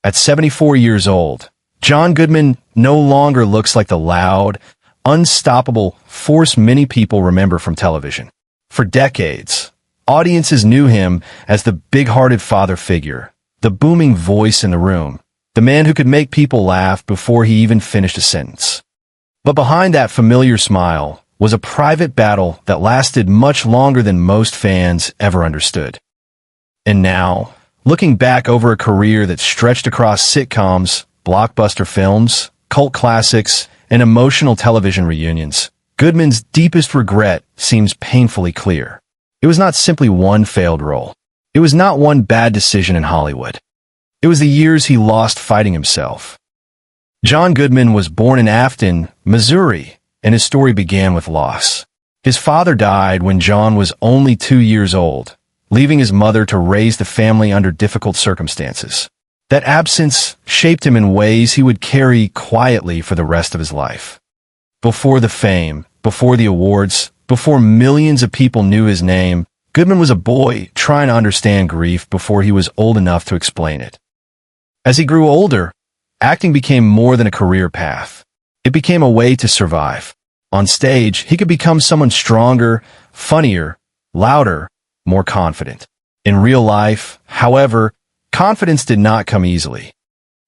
At 74 years old, John Goodman no longer looks like the loud, unstoppable force many people remember from television. For decades, audiences knew him as the big-hearted father figure, the booming voice in the room, the man who could make people laugh before he even finished a sentence. But behind that familiar smile was a private battle that lasted much longer than most fans ever understood. And now, looking back over a career that stretched across sitcoms, blockbuster films, cult classics, and emotional television reunions, Goodman's deepest regret seems painfully clear. It was not simply one failed role. It was not one bad decision in Hollywood. It was the years he lost fighting himself. John Goodman was born in Afton, Missouri, and his story began with loss. His father died when John was only 2 years old, leaving his mother to raise the family under difficult circumstances. That absence shaped him in ways he would carry quietly for the rest of his life. Before the fame, before the awards, before millions of people knew his name, Goodman was a boy trying to understand grief before he was old enough to explain it. As he grew older, acting became more than a career path. It became a way to survive. On stage, he could become someone stronger, funnier, louder, more confident. In real life, however, confidence did not come easily.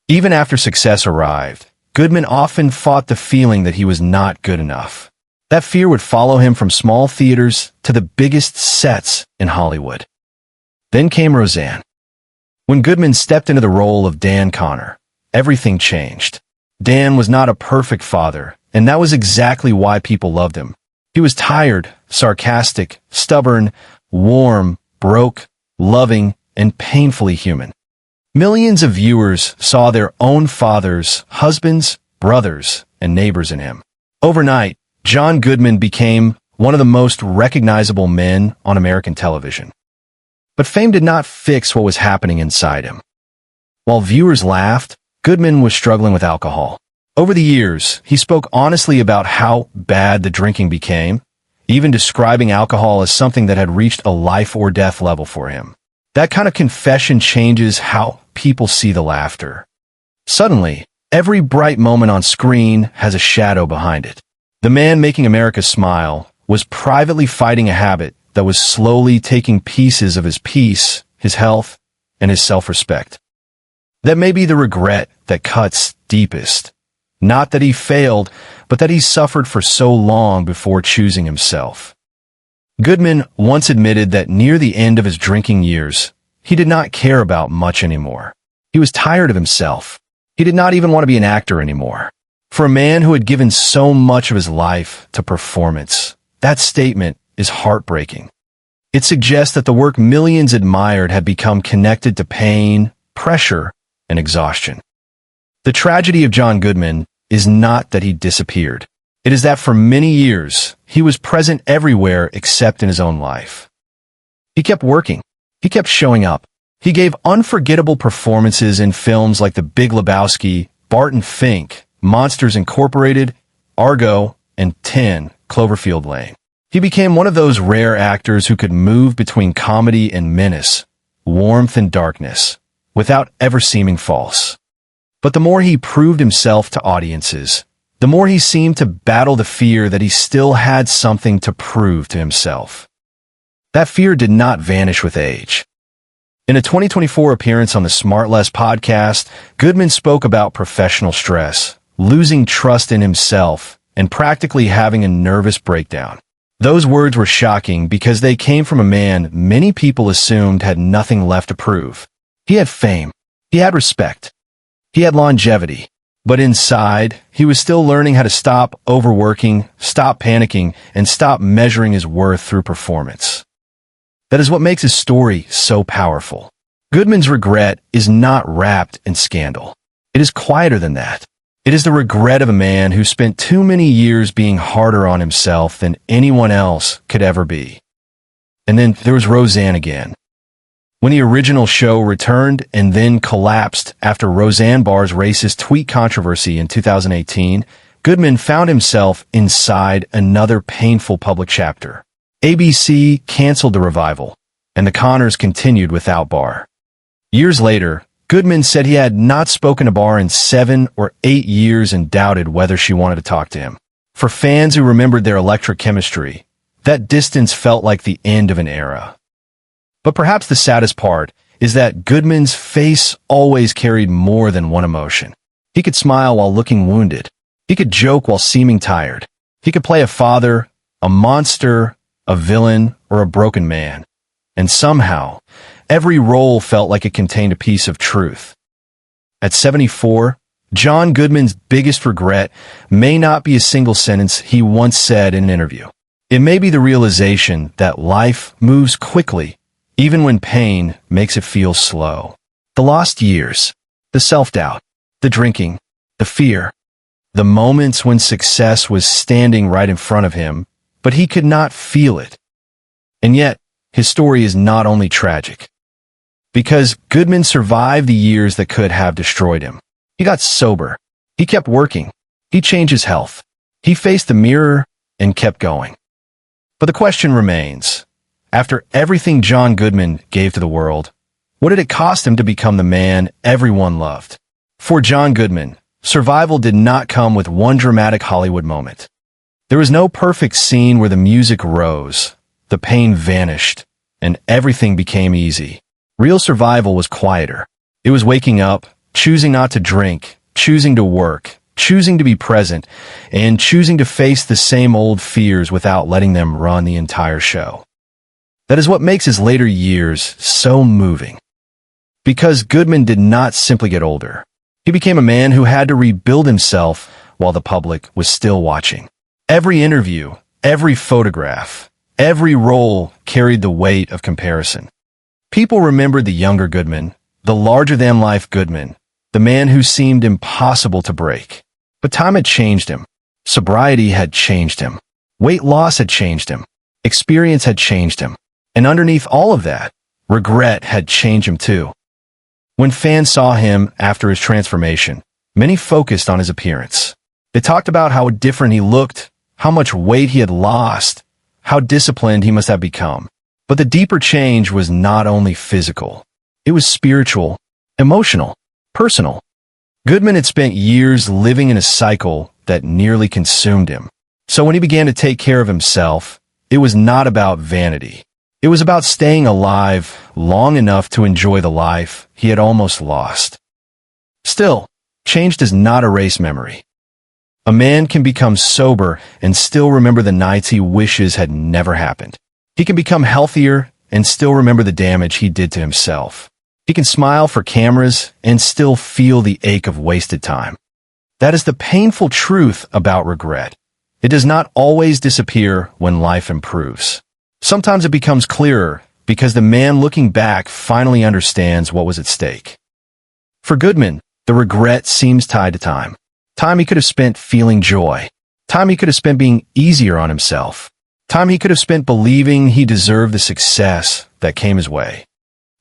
Even after success arrived, Goodman often fought the feeling that he was not good enough. That fear would follow him from small theaters to the biggest sets in Hollywood. Then came Roseanne. When Goodman stepped into the role of Dan Connor, everything changed. Dan was not a perfect father, and that was exactly why people loved him. He was tired, sarcastic, stubborn, warm, broke, loving, and painfully human. Millions of viewers saw their own fathers, husbands, brothers, and neighbors in him. Overnight, John Goodman became one of the most recognizable men on American television. But fame did not fix what was happening inside him. While viewers laughed, Goodman was struggling with alcohol. Over the years, he spoke honestly about how bad the drinking became, even describing alcohol as something that had reached a life-or-death level for him. That kind of confession changes how people see the laughter. Suddenly, every bright moment on screen has a shadow behind it. The man making America smile was privately fighting a habit that was slowly taking pieces of his peace, his health, and his self-respect. That may be the regret that cuts deepest. Not that he failed, but that he suffered for so long before choosing himself. Goodman once admitted that near the end of his drinking years, he did not care about much anymore. He was tired of himself. He did not even want to be an actor anymore. For a man who had given so much of his life to performance, that statement is heartbreaking. It suggests that the work millions admired had become connected to pain, pressure, and exhaustion. The tragedy of John Goodman is not that he disappeared. It is that for many years, he was present everywhere except in his own life. He kept working. He kept showing up. He gave unforgettable performances in films like The Big Lebowski, Barton Fink, Monsters Incorporated, Argo, and 10 Cloverfield Lane. He became one of those rare actors who could move between comedy and menace, warmth and darkness, without ever seeming false. But the more he proved himself to audiences, the more he seemed to battle the fear that he still had something to prove to himself. That fear did not vanish with age. In a 2024 appearance on the Smart Less podcast, Goodman spoke about professional stress, losing trust in himself, and practically having a nervous breakdown. Those words were shocking because they came from a man many people assumed had nothing left to prove. He had fame. He had respect. He had longevity. But inside, he was still learning how to stop overworking, stop panicking, and stop measuring his worth through performance. That is what makes his story so powerful. Goodman's regret is not wrapped in scandal. It is quieter than that. It is the regret of a man who spent too many years being harder on himself than anyone else could ever be. And then there was Roseanne again. When the original show returned and then collapsed after Roseanne Barr's racist tweet controversy in 2018, Goodman found himself inside another painful public chapter. ABC canceled the revival, and The Conners continued without Barr. Years later, Goodman said he had not spoken to Barr in 7 or 8 years and doubted whether she wanted to talk to him. For fans who remembered their electric chemistry, that distance felt like the end of an era. But perhaps the saddest part is that Goodman's face always carried more than one emotion. He could smile while looking wounded. He could joke while seeming tired. He could play a father, a monster, a villain, or a broken man. And somehow, every role felt like it contained a piece of truth. At 74, John Goodman's biggest regret may not be a single sentence he once said in an interview. It may be the realization that life moves quickly, even when pain makes it feel slow. The lost years, the self-doubt, the drinking, the fear, the moments when success was standing right in front of him, but he could not feel it. And yet, his story is not only tragic. Because Goodman survived the years that could have destroyed him. He got sober. He kept working. He changed his health. He faced the mirror and kept going. But the question remains, after everything John Goodman gave to the world, what did it cost him to become the man everyone loved? For John Goodman, survival did not come with one dramatic Hollywood moment. There was no perfect scene where the music rose, the pain vanished, and everything became easy. Real survival was quieter. It was waking up, choosing not to drink, choosing to work, choosing to be present, and choosing to face the same old fears without letting them run the entire show. That is what makes his later years so moving. Because Goodman did not simply get older. He became a man who had to rebuild himself while the public was still watching. Every interview, every photograph, every role carried the weight of comparison. People remembered the younger Goodman, the larger-than-life Goodman, the man who seemed impossible to break. But time had changed him. Sobriety had changed him. Weight loss had changed him. Experience had changed him. And underneath all of that, regret had changed him too. When fans saw him after his transformation, many focused on his appearance. They talked about how different he looked, how much weight he had lost, how disciplined he must have become. But the deeper change was not only physical. It was spiritual, emotional, personal. Goodman had spent years living in a cycle that nearly consumed him. So when he began to take care of himself, it was not about vanity. It was about staying alive long enough to enjoy the life he had almost lost. Still, change does not erase memory. A man can become sober and still remember the nights he wishes had never happened. He can become healthier and still remember the damage he did to himself. He can smile for cameras and still feel the ache of wasted time. That is the painful truth about regret. It does not always disappear when life improves. Sometimes it becomes clearer because the man looking back finally understands what was at stake. For Goodman, the regret seems tied to time. Time he could have spent feeling joy. Time he could have spent being easier on himself. Time he could have spent believing he deserved the success that came his way.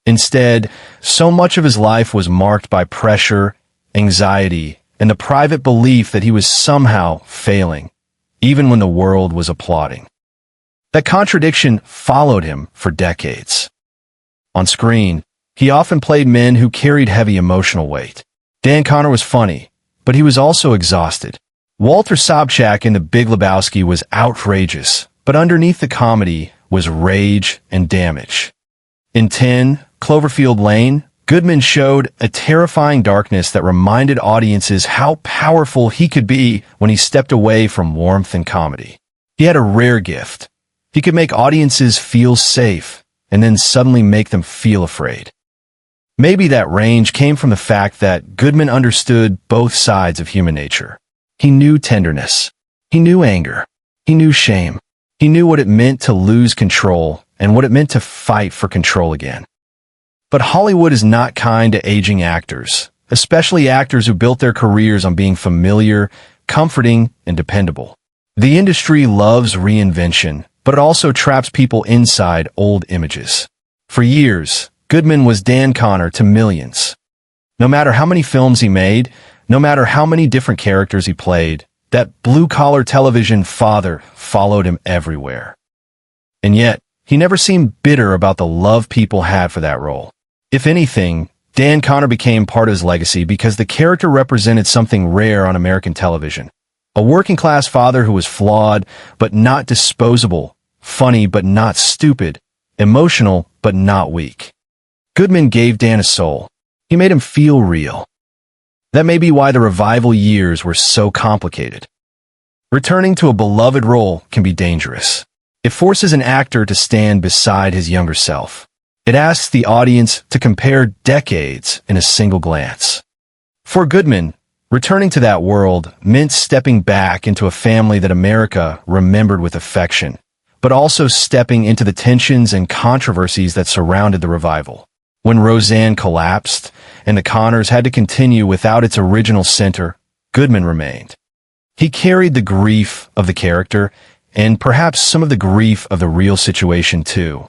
Instead, so much of his life was marked by pressure, anxiety, and the private belief that he was somehow failing, even when the world was applauding. That contradiction followed him for decades. On screen, he often played men who carried heavy emotional weight. Dan Connor was funny, but he was also exhausted. Walter Sobchak in The Big Lebowski was outrageous, but underneath the comedy was rage and damage. In 10, Cloverfield Lane, Goodman showed a terrifying darkness that reminded audiences how powerful he could be when he stepped away from warmth and comedy. He had a rare gift. He could make audiences feel safe and then suddenly make them feel afraid. Maybe that range came from the fact that Goodman understood both sides of human nature. He knew tenderness. He knew anger. He knew shame. He knew what it meant to lose control and what it meant to fight for control again. But Hollywood is not kind to aging actors, especially actors who built their careers on being familiar, comforting, and dependable. The industry loves reinvention, but it also traps people inside old images. For years, Goodman was Dan Connor to millions. No matter how many films he made, no matter how many different characters he played, that blue-collar television father followed him everywhere. And yet, he never seemed bitter about the love people had for that role. If anything, Dan Connor became part of his legacy because the character represented something rare on American television. A working-class father who was flawed but not disposable, funny but not stupid, emotional but not weak. Goodman gave Dan a soul. He made him feel real. That may be why the revival years were so complicated. Returning to a beloved role can be dangerous. It forces an actor to stand beside his younger self. It asks the audience to compare decades in a single glance. For Goodman, returning to that world meant stepping back into a family that America remembered with affection, but also stepping into the tensions and controversies that surrounded the revival. When Roseanne collapsed and The Conners had to continue without its original center, Goodman remained. He carried the grief of the character and perhaps some of the grief of the real situation too.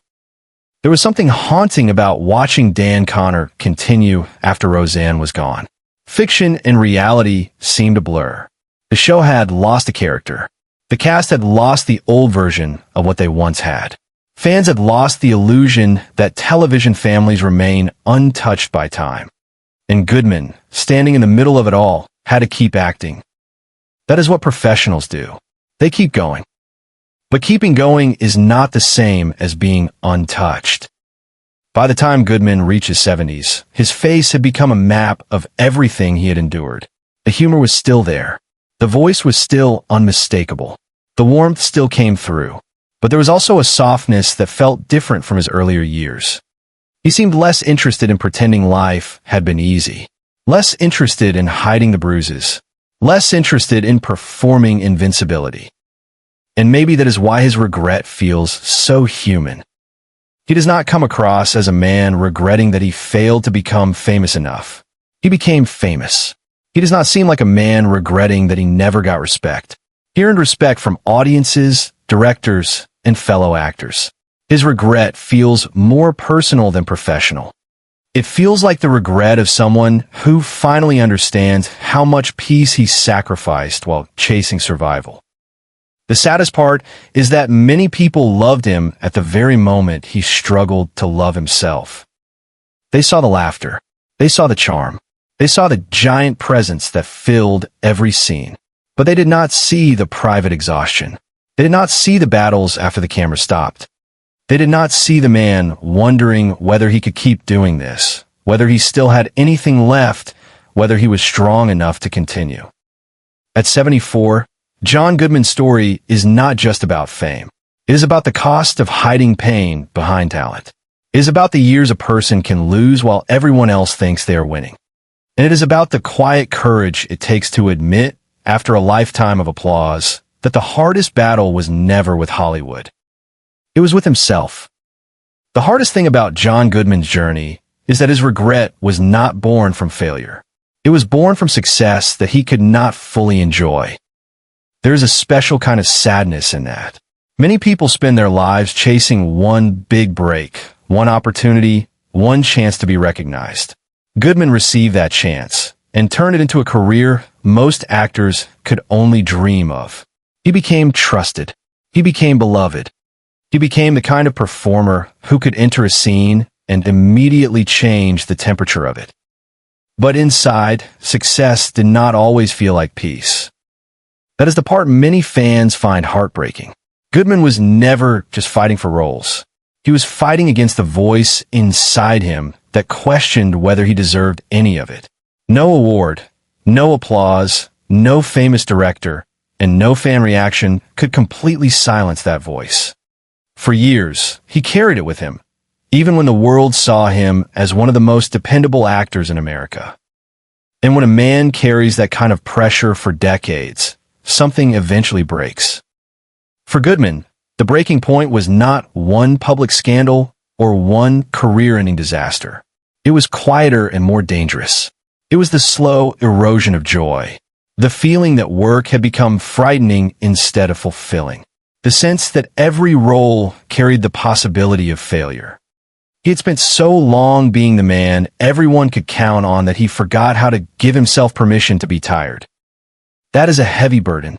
There was something haunting about watching Dan Connor continue after Roseanne was gone. Fiction and reality seemed to blur. The show had lost a character. The cast had lost the old version of what they once had. Fans had lost the illusion that television families remain untouched by time. And Goodman, standing in the middle of it all, had to keep acting. That is what professionals do. They keep going. But keeping going is not the same as being untouched. By the time Goodman reached his 70s, his face had become a map of everything he had endured. The humor was still there. The voice was still unmistakable. The warmth still came through. But there was also a softness that felt different from his earlier years. He seemed less interested in pretending life had been easy. Less interested in hiding the bruises. Less interested in performing invincibility. And maybe that is why his regret feels so human. He does not come across as a man regretting that he failed to become famous enough. He became famous. He does not seem like a man regretting that he never got respect. He earned respect from audiences, directors, and fellow actors. His regret feels more personal than professional. It feels like the regret of someone who finally understands how much peace he sacrificed while chasing survival. The saddest part is that many people loved him at the very moment he struggled to love himself. They saw the laughter. They saw the charm. They saw the giant presence that filled every scene. But they did not see the private exhaustion. They did not see the battles after the camera stopped. They did not see the man wondering whether he could keep doing this, whether he still had anything left, whether he was strong enough to continue. At 74, John Goodman's story is not just about fame. It is about the cost of hiding pain behind talent. It is about the years a person can lose while everyone else thinks they are winning. And it is about the quiet courage it takes to admit, after a lifetime of applause, that the hardest battle was never with Hollywood. It was with himself. The hardest thing about John Goodman's journey is that his regret was not born from failure. It was born from success that he could not fully enjoy. There is a special kind of sadness in that. Many people spend their lives chasing one big break, one opportunity, one chance to be recognized. Goodman received that chance and turned it into a career most actors could only dream of. He became trusted. He became beloved. He became the kind of performer who could enter a scene and immediately change the temperature of it. But inside, success did not always feel like peace. That is the part many fans find heartbreaking. Goodman was never just fighting for roles. He was fighting against the voice inside him that questioned whether he deserved any of it. No award, no applause, no famous director, and no fan reaction could completely silence that voice. For years, he carried it with him, even when the world saw him as one of the most dependable actors in America. And when a man carries that kind of pressure for decades, something eventually breaks. For Goodman, the breaking point was not one public scandal or one career-ending disaster. It was quieter and more dangerous. It was the slow erosion of joy. The feeling that work had become frightening instead of fulfilling. The sense that every role carried the possibility of failure. He had spent so long being the man everyone could count on that he forgot how to give himself permission to be tired. That is a heavy burden.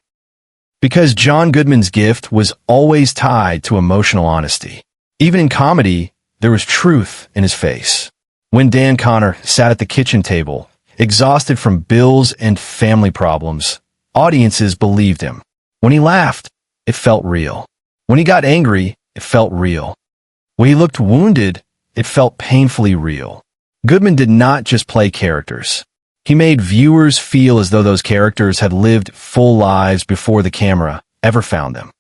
Because John Goodman's gift was always tied to emotional honesty. Even in comedy, there was truth in his face. When Dan Connor sat at the kitchen table, exhausted from bills and family problems, audiences believed him. When he laughed, it felt real. When he got angry, it felt real. When he looked wounded, it felt painfully real. Goodman did not just play characters. He made viewers feel as though those characters had lived full lives before the camera ever found them.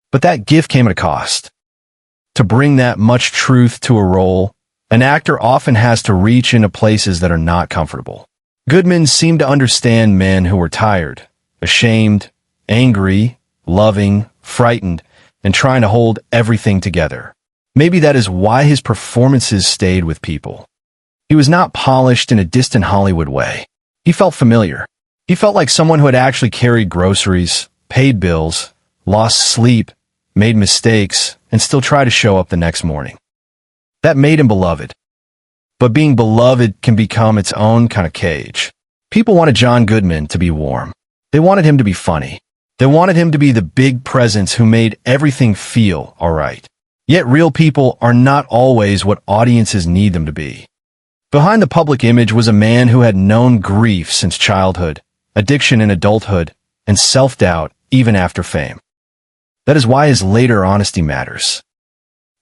But that gift came at a cost. To bring that much truth to a role, an actor often has to reach into places that are not comfortable. Goodman seemed to understand men who were tired, ashamed, angry, loving, frightened, and trying to hold everything together. Maybe that is why his performances stayed with people. He was not polished in a distant Hollywood way. He felt familiar. He felt like someone who had actually carried groceries, paid bills, lost sleep, made mistakes, and still tried to show up the next morning. That made him beloved. But being beloved can become its own kind of cage. People wanted John Goodman to be warm. They wanted him to be funny. They wanted him to be the big presence who made everything feel all right. Yet real people are not always what audiences need them to be. Behind the public image was a man who had known grief since childhood, addiction in adulthood, and self-doubt even after fame. That is why his later honesty matters.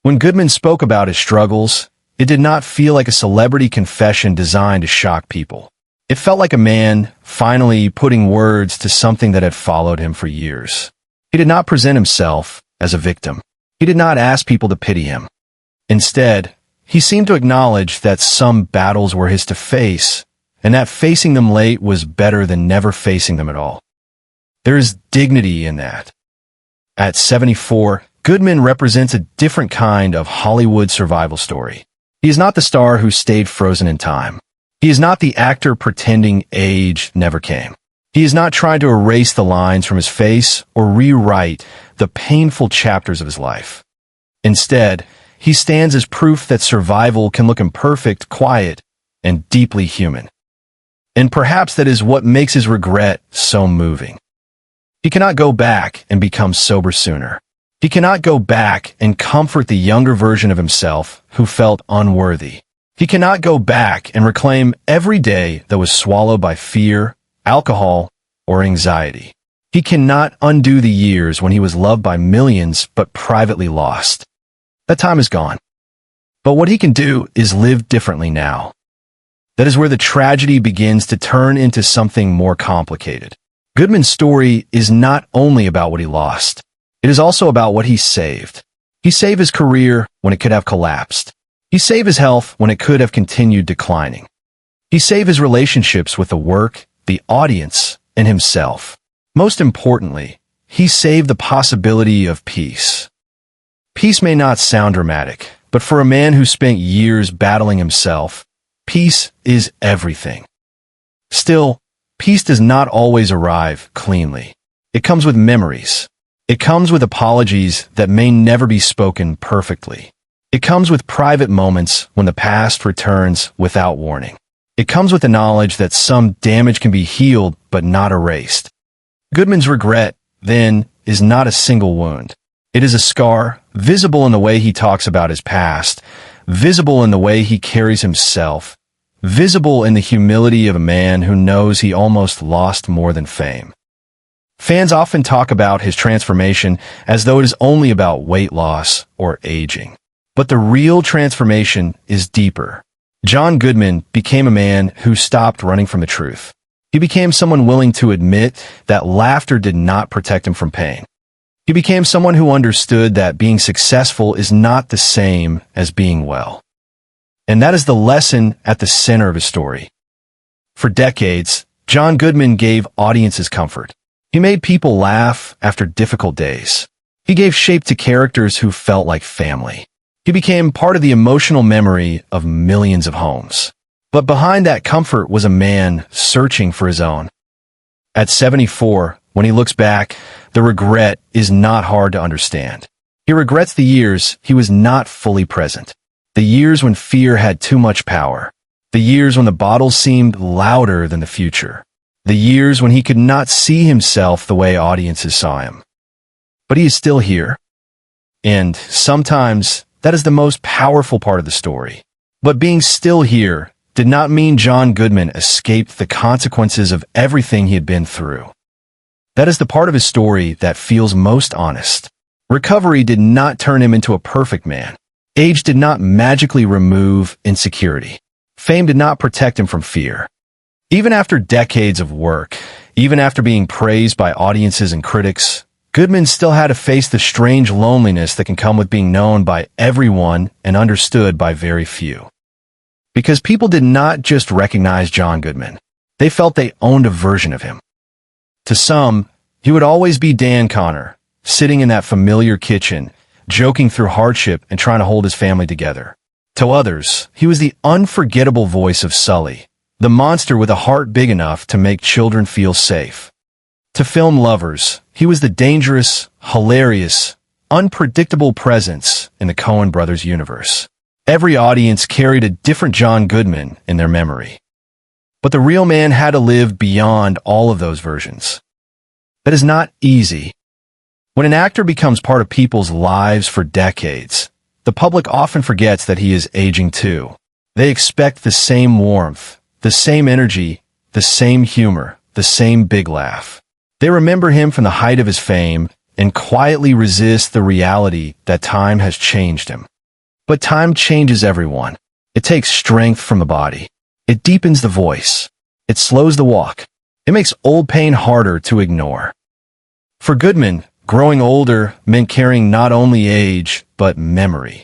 When Goodman spoke about his struggles, it did not feel like a celebrity confession designed to shock people. It felt like a man finally putting words to something that had followed him for years. He did not present himself as a victim. He did not ask people to pity him. Instead, he seemed to acknowledge that some battles were his to face, and that facing them late was better than never facing them at all. There is dignity in that. At 74, Goodman represents a different kind of Hollywood survival story. He is not the star who stayed frozen in time. He is not the actor pretending age never came. He is not trying to erase the lines from his face or rewrite the painful chapters of his life. Instead, he stands as proof that survival can look imperfect, quiet, and deeply human. And perhaps that is what makes his regret so moving. He cannot go back and become sober sooner. He cannot go back and comfort the younger version of himself who felt unworthy. He cannot go back and reclaim every day that was swallowed by fear, alcohol, or anxiety. He cannot undo the years when he was loved by millions but privately lost. That time is gone. But what he can do is live differently now. That is where the tragedy begins to turn into something more complicated. Goodman's story is not only about what he lost. It is also about what he saved. He saved his career when it could have collapsed. He saved his health when it could have continued declining. He saved his relationships with the work, the audience, and himself. Most importantly, he saved the possibility of peace. Peace may not sound dramatic, but for a man who spent years battling himself, peace is everything. Still, peace does not always arrive cleanly. It comes with memories. It comes with apologies that may never be spoken perfectly. It comes with private moments when the past returns without warning. It comes with the knowledge that some damage can be healed but not erased. Goodman's regret, then, is not a single wound. It is a scar, visible in the way he talks about his past, visible in the way he carries himself, visible in the humility of a man who knows he almost lost more than fame. Fans often talk about his transformation as though it is only about weight loss or aging. But the real transformation is deeper. John Goodman became a man who stopped running from the truth. He became someone willing to admit that laughter did not protect him from pain. He became someone who understood that being successful is not the same as being well. And that is the lesson at the center of his story. For decades, John Goodman gave audiences comfort. He made people laugh after difficult days. He gave shape to characters who felt like family. He became part of the emotional memory of millions of homes. But behind that comfort was a man searching for his own. At 74, when he looks back, the regret is not hard to understand. He regrets the years he was not fully present. The years when fear had too much power. The years when the bottle seemed louder than the future. The years when he could not see himself the way audiences saw him. But he is still here. And sometimes that is the most powerful part of the story. But being still here did not mean John Goodman escaped the consequences of everything he had been through. That is the part of his story that feels most honest. Recovery did not turn him into a perfect man. Age did not magically remove insecurity. Fame did not protect him from fear. Even after decades of work, even after being praised by audiences and critics, Goodman still had to face the strange loneliness that can come with being known by everyone and understood by very few. Because people did not just recognize John Goodman. They felt they owned a version of him. To some, he would always be Dan Connor, sitting in that familiar kitchen, joking through hardship and trying to hold his family together. To others, he was the unforgettable voice of Sully, the monster with a heart big enough to make children feel safe. To film lovers, he was the dangerous, hilarious, unpredictable presence in the Coen brothers universe. Every audience carried a different John Goodman in their memory. But the real man had to live beyond all of those versions. That is not easy. When an actor becomes part of people's lives for decades, the public often forgets that he is aging too. They expect the same warmth, the same energy, the same humor, the same big laugh. They remember him from the height of his fame and quietly resist the reality that time has changed him. But time changes everyone. It takes strength from the body. It deepens the voice. It slows the walk. It makes old pain harder to ignore. For Goodman, growing older meant carrying not only age, but memory.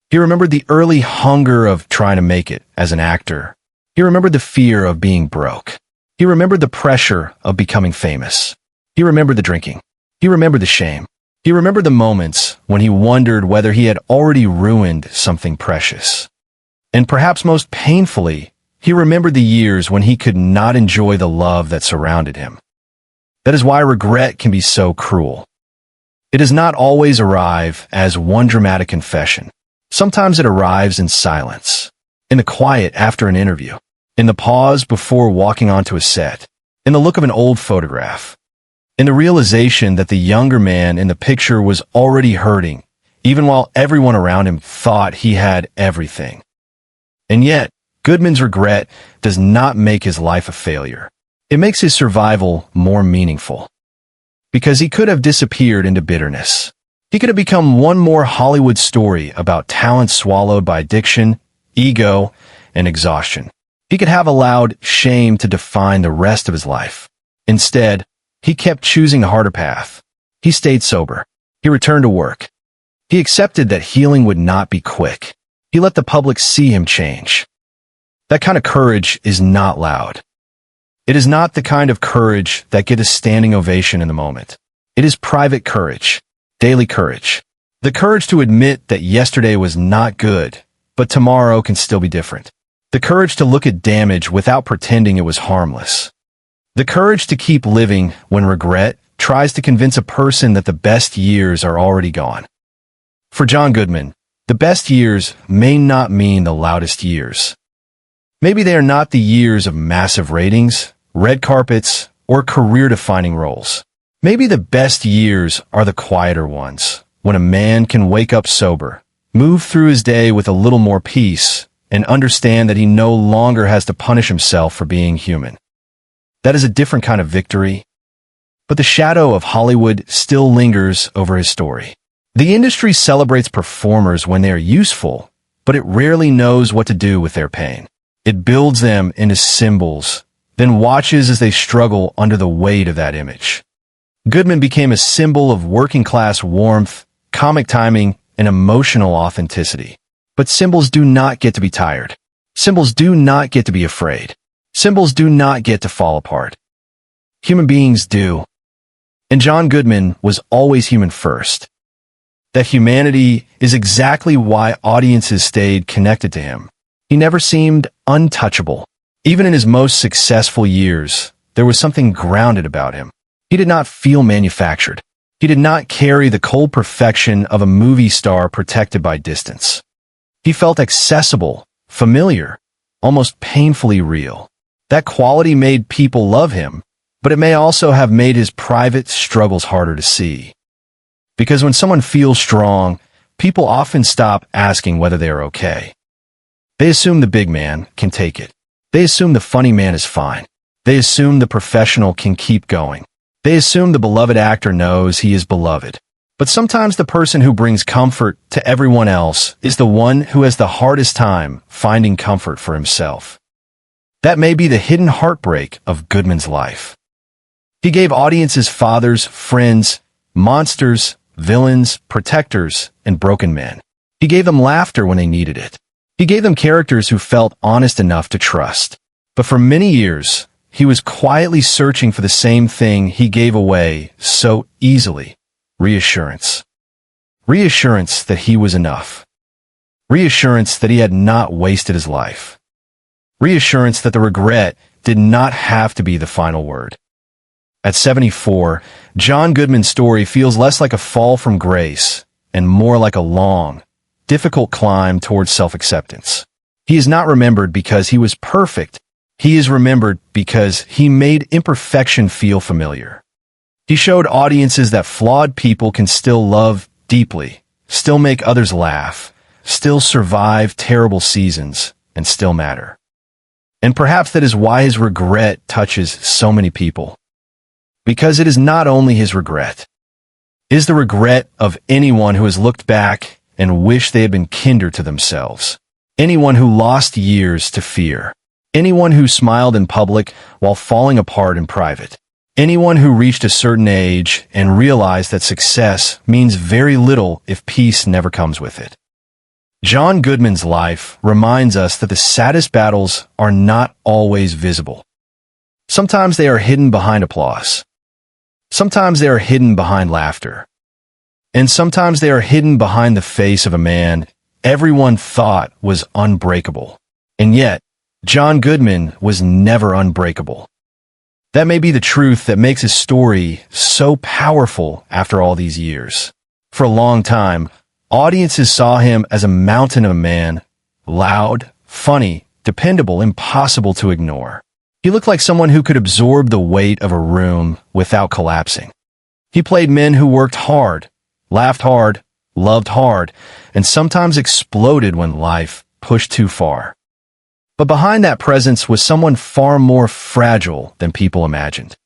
He remembered the early hunger of trying to make it as an actor. He remembered the fear of being broke. He remembered the pressure of becoming famous. He remembered the drinking. He remembered the shame. He remembered the moments when he wondered whether he had already ruined something precious. And perhaps most painfully, he remembered the years when he could not enjoy the love that surrounded him. That is why regret can be so cruel. It does not always arrive as one dramatic confession. Sometimes it arrives in silence, in the quiet after an interview, in the pause before walking onto a set, in the look of an old photograph, in the realization that the younger man in the picture was already hurting, even while everyone around him thought he had everything. And yet, Goodman's regret does not make his life a failure. It makes his survival more meaningful. Because he could have disappeared into bitterness. He could have become one more Hollywood story about talent swallowed by addiction, ego, and exhaustion. He could have allowed shame to define the rest of his life. Instead, he kept choosing the harder path. He stayed sober. He returned to work. He accepted that healing would not be quick. He let the public see him change. That kind of courage is not loud. It is not the kind of courage that gets a standing ovation in the moment. It is private courage, daily courage. The courage to admit that yesterday was not good, but tomorrow can still be different. The courage to look at damage without pretending it was harmless. The courage to keep living when regret tries to convince a person that the best years are already gone. For John Goodman, the best years may not mean the loudest years. Maybe they are not the years of massive ratings, red carpets, or career-defining roles. Maybe the best years are the quieter ones, when a man can wake up sober, move through his day with a little more peace, and understand that he no longer has to punish himself for being human. That is a different kind of victory. But the shadow of Hollywood still lingers over his story. The industry celebrates performers when they are useful, but it rarely knows what to do with their pain. It builds them into symbols, then watches as they struggle under the weight of that image. Goodman became a symbol of working-class warmth, comic timing, and emotional authenticity. But symbols do not get to be tired. Symbols do not get to be afraid. Symbols do not get to fall apart. Human beings do. And John Goodman was always human first. That humanity is exactly why audiences stayed connected to him. He never seemed untouchable. Even in his most successful years, there was something grounded about him. He did not feel manufactured. He did not carry the cold perfection of a movie star protected by distance. He felt accessible, familiar, almost painfully real. That quality made people love him, but it may also have made his private struggles harder to see. Because when someone feels strong, people often stop asking whether they are okay. They assume the big man can take it. They assume the funny man is fine. They assume the professional can keep going. They assume the beloved actor knows he is beloved. But sometimes the person who brings comfort to everyone else is the one who has the hardest time finding comfort for himself. That may be the hidden heartbreak of Goodman's life. He gave audiences fathers, friends, monsters, villains, protectors, and broken men. He gave them laughter when they needed it. He gave them characters who felt honest enough to trust. But for many years, he was quietly searching for the same thing he gave away so easily: reassurance. Reassurance that he was enough. Reassurance that he had not wasted his life. Reassurance that the regret did not have to be the final word. At 74, John Goodman's story feels less like a fall from grace and more like a long, difficult climb towards self-acceptance. He is not remembered because he was perfect. He is remembered because he made imperfection feel familiar. He showed audiences that flawed people can still love deeply, still make others laugh, still survive terrible seasons, and still matter. And perhaps that is why his regret touches so many people. Because it is not only his regret. It is the regret of anyone who has looked back and wished they had been kinder to themselves. Anyone who lost years to fear. Anyone who smiled in public while falling apart in private. Anyone who reached a certain age and realized that success means very little if peace never comes with it. John Goodman's life reminds us that the saddest battles are not always visible. Sometimes they are hidden behind applause. Sometimes they are hidden behind laughter. And sometimes they are hidden behind the face of a man everyone thought was unbreakable. And yet, John Goodman was never unbreakable. That may be the truth that makes his story so powerful after all these years. For a long time, audiences saw him as a mountain of a man, loud, funny, dependable, impossible to ignore. He looked like someone who could absorb the weight of a room without collapsing. He played men who worked hard, laughed hard, loved hard, and sometimes exploded when life pushed too far. But behind that presence was someone far more fragile than people imagined.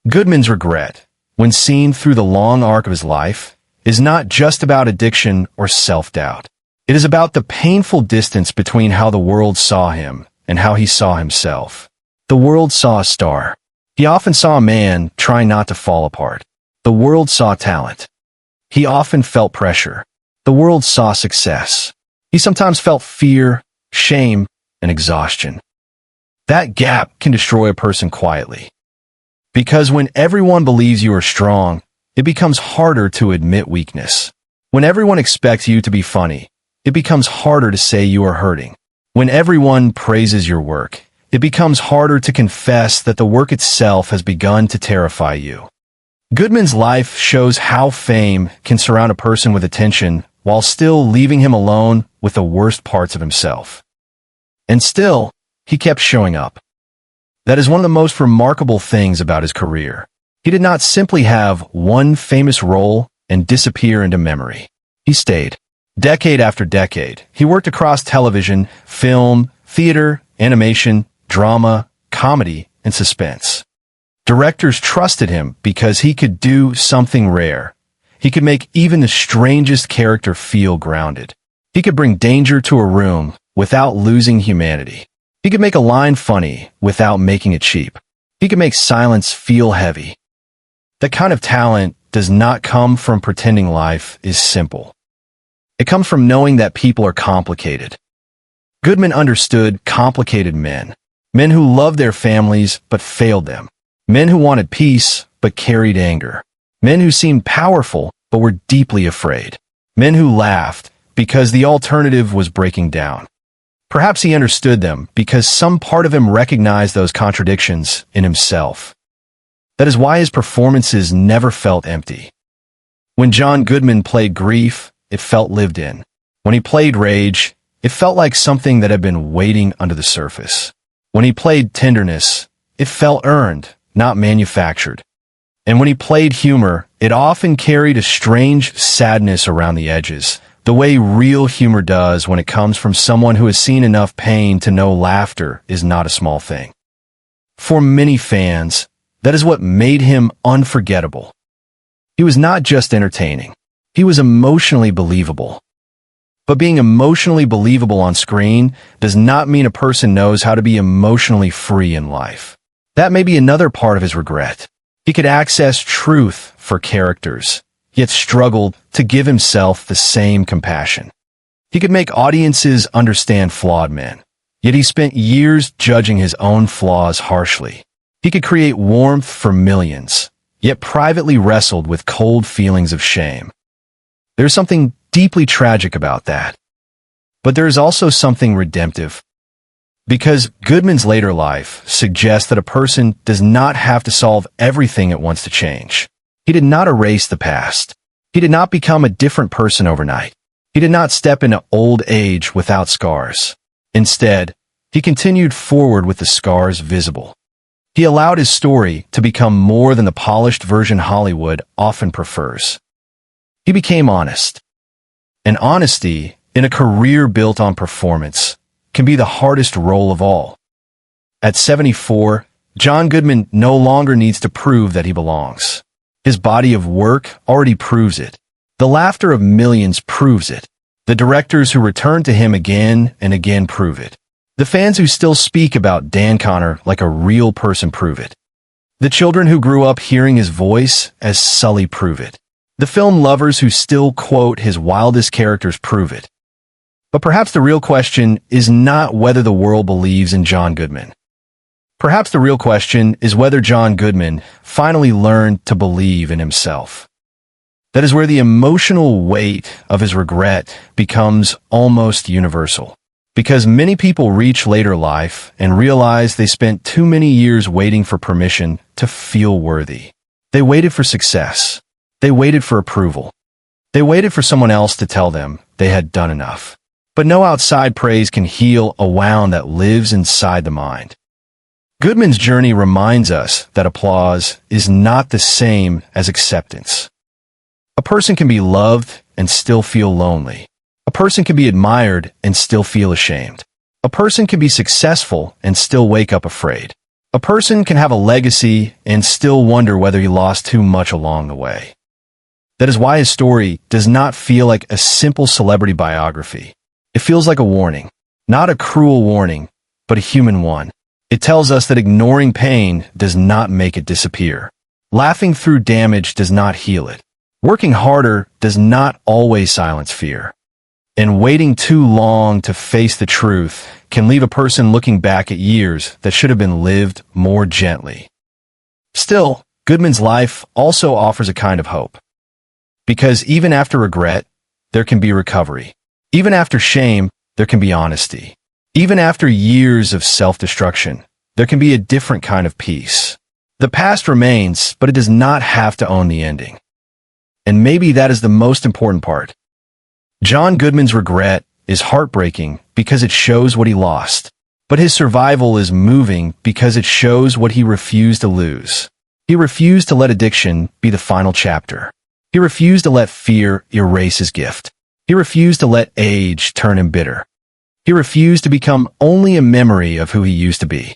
Goodman's regret, when seen through the long arc of his life, is not just about addiction or self-doubt. It is about the painful distance between how the world saw him and how he saw himself. The world saw a star. He often saw a man trying not to fall apart. The world saw talent. He often felt pressure. The world saw success. He sometimes felt fear, shame, and exhaustion. That gap can destroy a person quietly. Because when everyone believes you are strong, it becomes harder to admit weakness. When everyone expects you to be funny, it becomes harder to say you are hurting. When everyone praises your work, it becomes harder to confess that the work itself has begun to terrify you. Goodman's life shows how fame can surround a person with attention while still leaving him alone with the worst parts of himself. And still, he kept showing up. That is one of the most remarkable things about his career. He did not simply have one famous role and disappear into memory. He stayed. Decade after decade, he worked across television, film, theater, animation, drama, comedy, and suspense. Directors trusted him because he could do something rare. He could make even the strangest character feel grounded. He could bring danger to a room without losing humanity. He could make a line funny without making it cheap. He could make silence feel heavy. That kind of talent does not come from pretending life is simple. It comes from knowing that people are complicated. Goodman understood complicated men. Men who loved their families but failed them. Men who wanted peace but carried anger. Men who seemed powerful but were deeply afraid. Men who laughed because the alternative was breaking down. Perhaps he understood them because some part of him recognized those contradictions in himself. That is why his performances never felt empty. When John Goodman played grief, it felt lived in. When he played rage, it felt like something that had been waiting under the surface. When he played tenderness, it felt earned, not manufactured. And when he played humor, it often carried a strange sadness around the edges, the way real humor does when it comes from someone who has seen enough pain to know laughter is not a small thing. For many fans, that is what made him unforgettable. He was not just entertaining. He was emotionally believable. But being emotionally believable on screen does not mean a person knows how to be emotionally free in life. That may be another part of his regret. He could access truth for characters, yet struggled to give himself the same compassion. He could make audiences understand flawed men, yet he spent years judging his own flaws harshly. He could create warmth for millions, yet privately wrestled with cold feelings of shame. There's something deeply tragic about that. But there is also something redemptive. Because Goodman's later life suggests that a person does not have to solve everything it wants to change. He did not erase the past. He did not become a different person overnight. He did not step into old age without scars. Instead, he continued forward with the scars visible. He allowed his story to become more than the polished version Hollywood often prefers. He became honest. And honesty, in a career built on performance, can be the hardest role of all. At 74, John Goodman no longer needs to prove that he belongs. His body of work already proves it. The laughter of millions proves it. The directors who return to him again and again prove it. The fans who still speak about Dan Connor like a real person prove it. The children who grew up hearing his voice as Sully prove it. The film lovers who still quote his wildest characters prove it. But perhaps the real question is not whether the world believes in John Goodman. Perhaps the real question is whether John Goodman finally learned to believe in himself. That is where the emotional weight of his regret becomes almost universal. Because many people reach later life and realize they spent too many years waiting for permission to feel worthy. They waited for success. They waited for approval. They waited for someone else to tell them they had done enough. But no outside praise can heal a wound that lives inside the mind. Goodman's journey reminds us that applause is not the same as acceptance. A person can be loved and still feel lonely. A person can be admired and still feel ashamed. A person can be successful and still wake up afraid. A person can have a legacy and still wonder whether he lost too much along the way. That is why his story does not feel like a simple celebrity biography. It feels like a warning. Not a cruel warning, but a human one. It tells us that ignoring pain does not make it disappear. Laughing through damage does not heal it. Working harder does not always silence fear. And waiting too long to face the truth can leave a person looking back at years that should have been lived more gently. Still, Goodman's life also offers a kind of hope. Because even after regret, there can be recovery. Even after shame, there can be honesty. Even after years of self-destruction, there can be a different kind of peace. The past remains, but it does not have to own the ending. And maybe that is the most important part. John Goodman's regret is heartbreaking because it shows what he lost. But his survival is moving because it shows what he refused to lose. He refused to let addiction be the final chapter. He refused to let fear erase his gift. He refused to let age turn him bitter. He refused to become only a memory of who he used to be.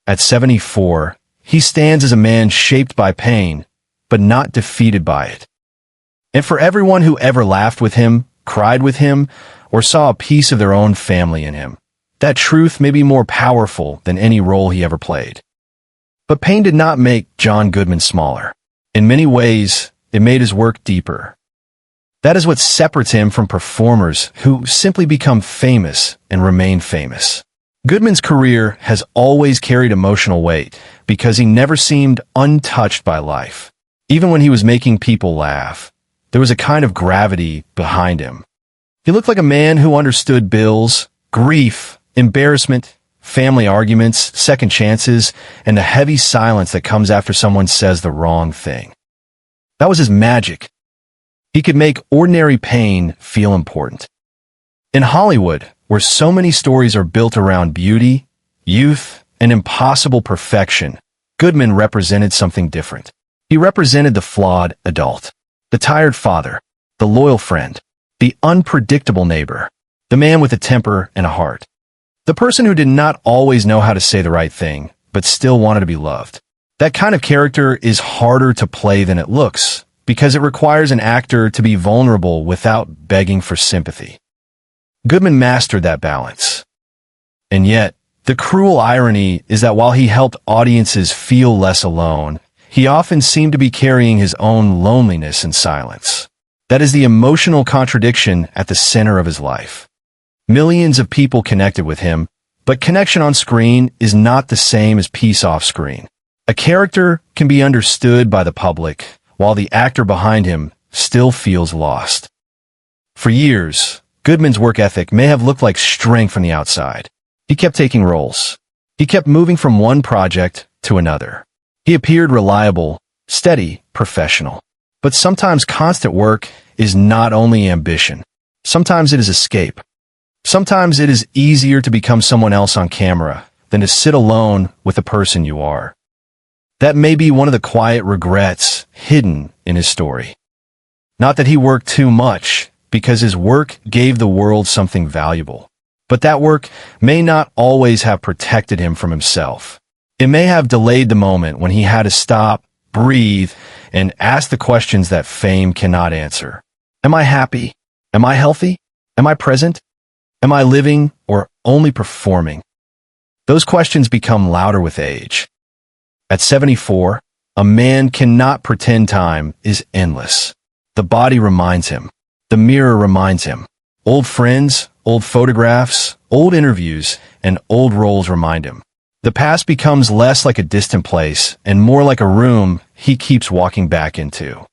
At 74, he stands as a man shaped by pain, but not defeated by it. And for everyone who ever laughed with him, cried with him, or saw a piece of their own family in him, that truth may be more powerful than any role he ever played. But pain did not make John Goodman smaller. In many ways, it made his work deeper. That is what separates him from performers who simply become famous and remain famous. Goodman's career has always carried emotional weight because he never seemed untouched by life. Even when he was making people laugh, there was a kind of gravity behind him. He looked like a man who understood bills, grief, embarrassment, family arguments, second chances, and the heavy silence that comes after someone says the wrong thing. That was his magic. He could make ordinary pain feel important. In Hollywood, where so many stories are built around beauty, youth, and impossible perfection, Goodman represented something different. He represented the flawed adult, the tired father, the loyal friend. the unpredictable neighbor, the man with a temper and a heart, the person who did not always know how to say the right thing, but still wanted to be loved. That kind of character is harder to play than it looks, because it requires an actor to be vulnerable without begging for sympathy. Goodman mastered that balance. And yet, the cruel irony is that while he helped audiences feel less alone, he often seemed to be carrying his own loneliness in silence. That is the emotional contradiction at the center of his life. Millions of people connected with him, but connection on screen is not the same as peace off screen. A character can be understood by the public, while the actor behind him still feels lost. For years, Goodman's work ethic may have looked like strength from the outside. He kept taking roles. He kept moving from one project to another. He appeared reliable, steady, professional. But sometimes constant work is not only ambition. Sometimes it is escape. Sometimes it is easier to become someone else on camera than to sit alone with the person you are. That may be one of the quiet regrets hidden in his story. Not that he worked too much, because his work gave the world something valuable. But that work may not always have protected him from himself. It may have delayed the moment when he had to stop, breathe, and ask the questions that fame cannot answer. Am I happy? Am I healthy? Am I present? Am I living or only performing? Those questions become louder with age. At 74, a man cannot pretend time is endless. The body reminds him. The mirror reminds him. Old friends, old photographs, old interviews, and old roles remind him. The past becomes less like a distant place and more like a room he keeps walking back into.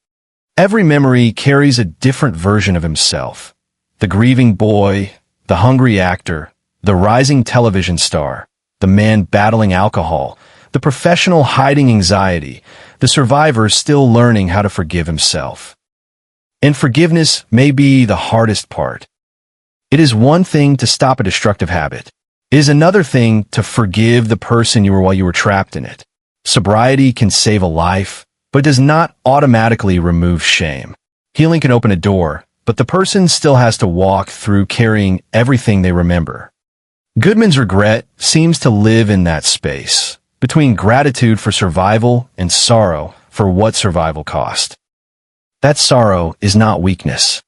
Every memory carries a different version of himself. The grieving boy, the hungry actor, the rising television star, the man battling alcohol, the professional hiding anxiety, the survivor still learning how to forgive himself. And forgiveness may be the hardest part. It is one thing to stop a destructive habit. It is another thing to forgive the person you were while you were trapped in it. Sobriety can save a life, but does not automatically remove shame. Healing can open a door, but the person still has to walk through carrying everything they remember. Goodman's regret seems to live in that space, between gratitude for survival and sorrow for what survival cost. That sorrow is not weakness.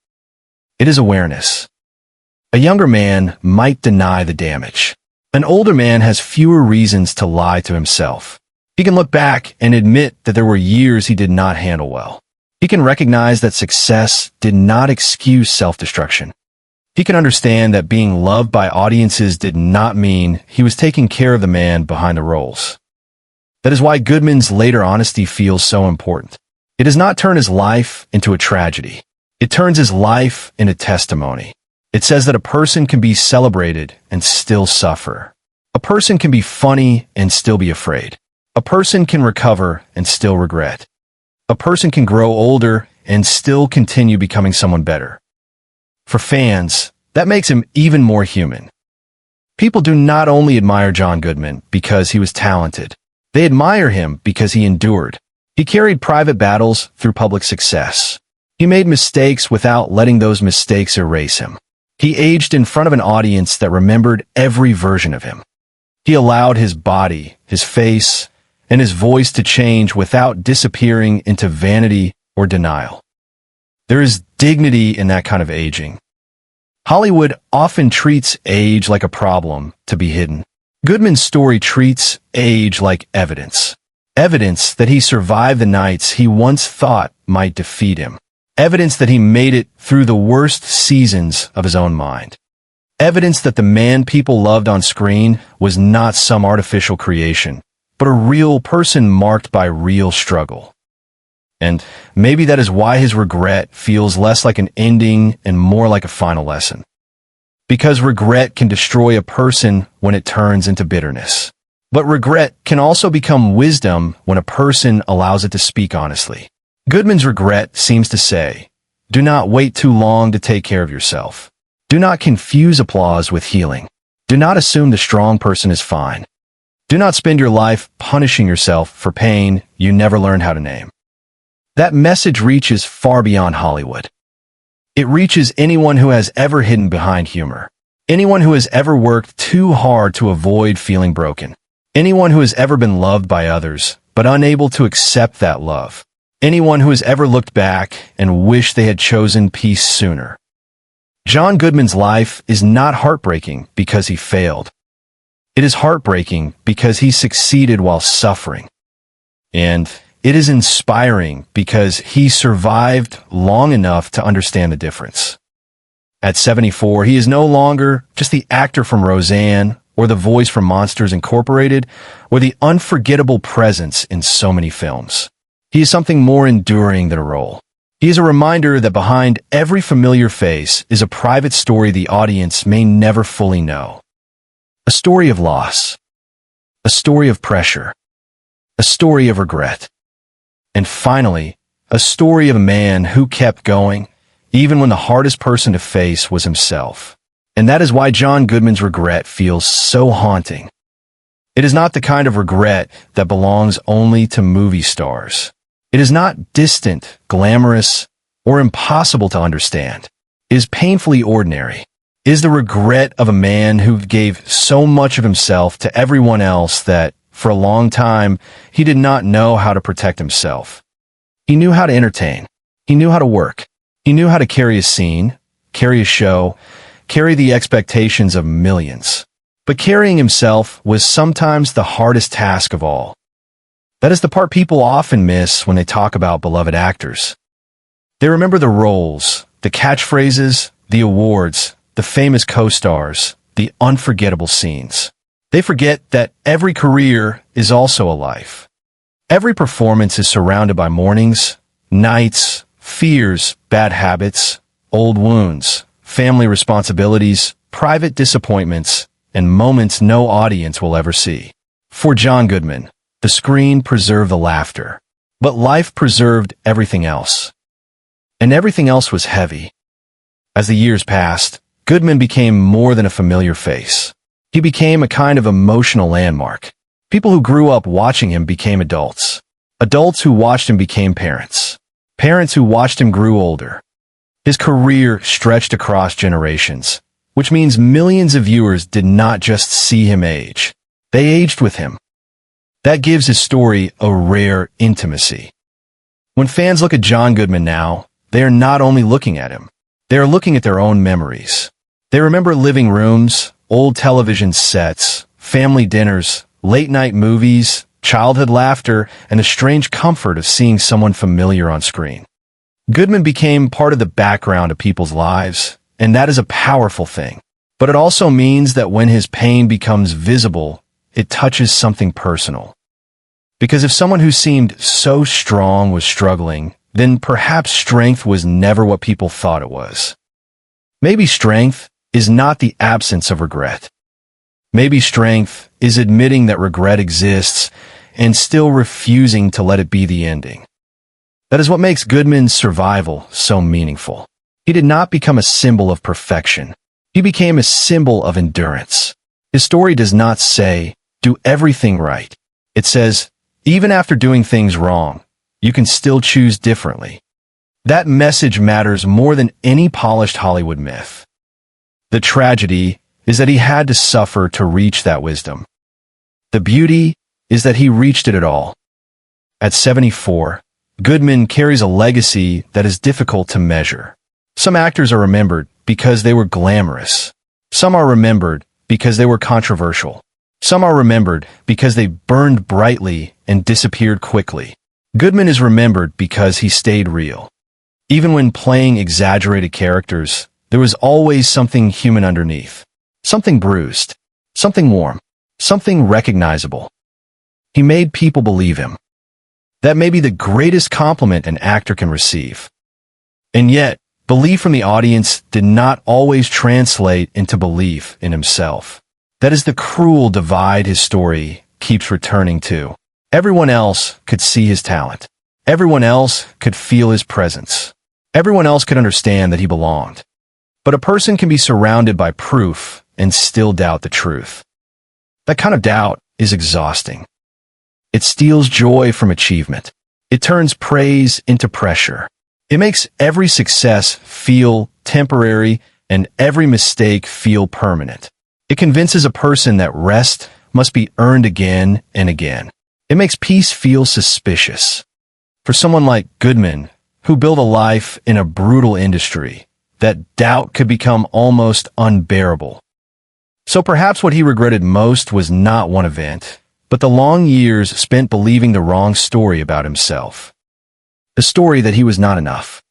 It is awareness. A younger man might deny the damage. An older man has fewer reasons to lie to himself. He can look back and admit that there were years he did not handle well. He can recognize that success did not excuse self-destruction. He can understand that being loved by audiences did not mean he was taking care of the man behind the roles. That is why Goodman's later honesty feels so important. It does not turn his life into a tragedy. It turns his life into testimony. It says that a person can be celebrated and still suffer. A person can be funny and still be afraid. A person can recover and still regret. A person can grow older and still continue becoming someone better. For fans, that makes him even more human. People do not only admire John Goodman because he was talented. They admire him because he endured. He carried private battles through public success. He made mistakes without letting those mistakes erase him. He aged in front of an audience that remembered every version of him. He allowed his body, his face, and his voice to change without disappearing into vanity or denial. There is dignity in that kind of aging. Hollywood often treats age like a problem to be hidden. Goodman's story treats age like evidence. Evidence that he survived the nights he once thought might defeat him. Evidence that he made it through the worst seasons of his own mind. Evidence that the man people loved on screen was not some artificial creation, but a real person marked by real struggle. And maybe that is why his regret feels less like an ending and more like a final lesson. Because regret can destroy a person when it turns into bitterness. But regret can also become wisdom when a person allows it to speak honestly. Goodman's regret seems to say, do not wait too long to take care of yourself. Do not confuse applause with healing. Do not assume the strong person is fine. Do not spend your life punishing yourself for pain you never learned how to name. That message reaches far beyond Hollywood. It reaches anyone who has ever hidden behind humor. Anyone who has ever worked too hard to avoid feeling broken. Anyone who has ever been loved by others, but unable to accept that love. Anyone who has ever looked back and wished they had chosen peace sooner. John Goodman's life is not heartbreaking because he failed. It is heartbreaking because he succeeded while suffering. And it is inspiring because he survived long enough to understand the difference. At 74, he is no longer just the actor from Roseanne or the voice from Monsters Incorporated or the unforgettable presence in so many films. He is something more enduring than a role. He is a reminder that behind every familiar face is a private story the audience may never fully know. A story of loss. A story of pressure. A story of regret. And finally, a story of a man who kept going, even when the hardest person to face was himself. And that is why John Goodman's regret feels so haunting. It is not the kind of regret that belongs only to movie stars. It is not distant, glamorous, or impossible to understand. It is painfully ordinary. It is the regret of a man who gave so much of himself to everyone else that, for a long time, he did not know how to protect himself. He knew how to entertain. He knew how to work. He knew how to carry a scene, carry a show, carry the expectations of millions. But carrying himself was sometimes the hardest task of all. That is the part people often miss when they talk about beloved actors. They remember the roles, the catchphrases, the awards, the famous co-stars, the unforgettable scenes. They forget that every career is also a life. Every performance is surrounded by mornings, nights, fears, bad habits, old wounds, family responsibilities, private disappointments, and moments no audience will ever see. For John Goodman, the screen preserved the laughter, but life preserved everything else. And everything else was heavy. As the years passed, Goodman became more than a familiar face. He became a kind of emotional landmark. People who grew up watching him became adults. Adults who watched him became parents. Parents who watched him grew older. His career stretched across generations, which means millions of viewers did not just see him age. They aged with him. That gives his story a rare intimacy. When fans look at John Goodman now, they are not only looking at him, they are looking at their own memories. They remember living rooms, old television sets, family dinners, late-night movies, childhood laughter, and the strange comfort of seeing someone familiar on screen. Goodman became part of the background of people's lives, and that is a powerful thing. But it also means that when his pain becomes visible, it touches something personal. Because if someone who seemed so strong was struggling, then perhaps strength was never what people thought it was. Maybe strength is not the absence of regret. Maybe strength is admitting that regret exists and still refusing to let it be the ending. That is what makes Goodman's survival so meaningful. He did not become a symbol of perfection. He became a symbol of endurance. His story does not say, do everything right. It says, even after doing things wrong, you can still choose differently. That message matters more than any polished Hollywood myth. The tragedy is that he had to suffer to reach that wisdom. The beauty is that he reached it at all. At 74, Goodman carries a legacy that is difficult to measure. Some actors are remembered because they were glamorous. Some are remembered because they were controversial. Some are remembered because they burned brightly and disappeared quickly. Goodman is remembered because he stayed real. Even when playing exaggerated characters, there was always something human underneath. Something bruised. Something warm. Something recognizable. He made people believe him. That may be the greatest compliment an actor can receive. And yet, belief from the audience did not always translate into belief in himself. That is the cruel divide his story keeps returning to. Everyone else could see his talent. Everyone else could feel his presence. Everyone else could understand that he belonged. But a person can be surrounded by proof and still doubt the truth. That kind of doubt is exhausting. It steals joy from achievement. It turns praise into pressure. It makes every success feel temporary and every mistake feel permanent. It convinces a person that rest must be earned again and again. It makes peace feel suspicious. For someone like Goodman, who built a life in a brutal industry, that doubt could become almost unbearable. So perhaps what he regretted most was not one event, but the long years spent believing the wrong story about himself. The story that he was not enough.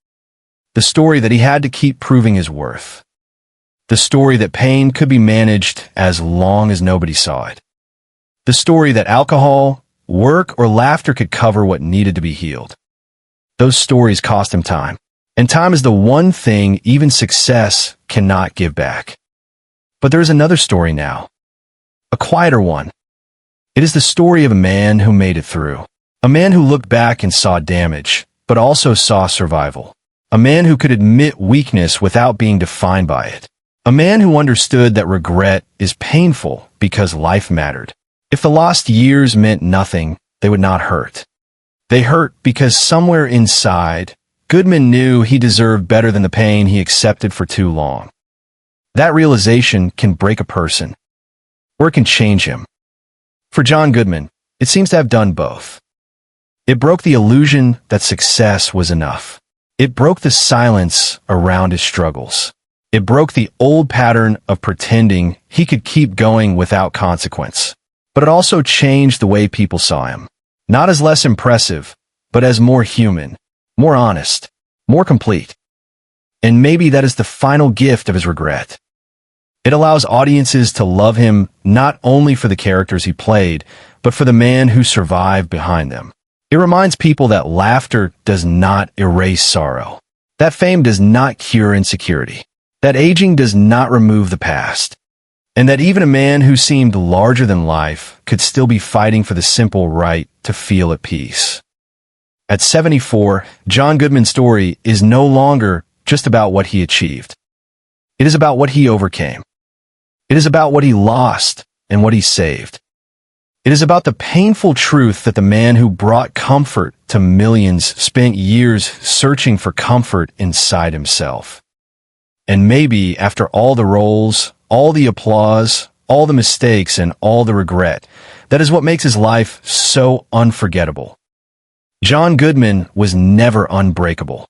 The story that he had to keep proving his worth. The story that pain could be managed as long as nobody saw it. The story that alcohol, work, or laughter could cover what needed to be healed. Those stories cost him time. And time is the one thing even success cannot give back. But there is another story now. A quieter one. It is the story of a man who made it through. A man who looked back and saw damage, but also saw survival. A man who could admit weakness without being defined by it. A man who understood that regret is painful because life mattered. If the lost years meant nothing, they would not hurt. They hurt because somewhere inside, Goodman knew he deserved better than the pain he accepted for too long. That realization can break a person, or it can change him. For John Goodman, it seems to have done both. It broke the illusion that success was enough. It broke the silence around his struggles. It broke the old pattern of pretending he could keep going without consequence. But it also changed the way people saw him. Not as less impressive, but as more human, more honest, more complete. And maybe that is the final gift of his regret. It allows audiences to love him not only for the characters he played, but for the man who survived behind them. It reminds people that laughter does not erase sorrow, that fame does not cure insecurity, that aging does not remove the past, and that even a man who seemed larger than life could still be fighting for the simple right to feel at peace. At 74, John Goodman's story is no longer just about what he achieved. It is about what he overcame. It is about what he lost and what he saved. It is about the painful truth that the man who brought comfort to millions spent years searching for comfort inside himself. And maybe after all the roles, all the applause, all the mistakes, and all the regret, that is what makes his life so unforgettable. John Goodman was never unbreakable.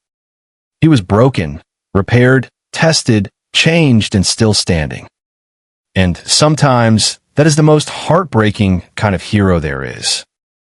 He was broken, repaired, tested, changed, and still standing. And sometimes that is the most heartbreaking kind of hero there is.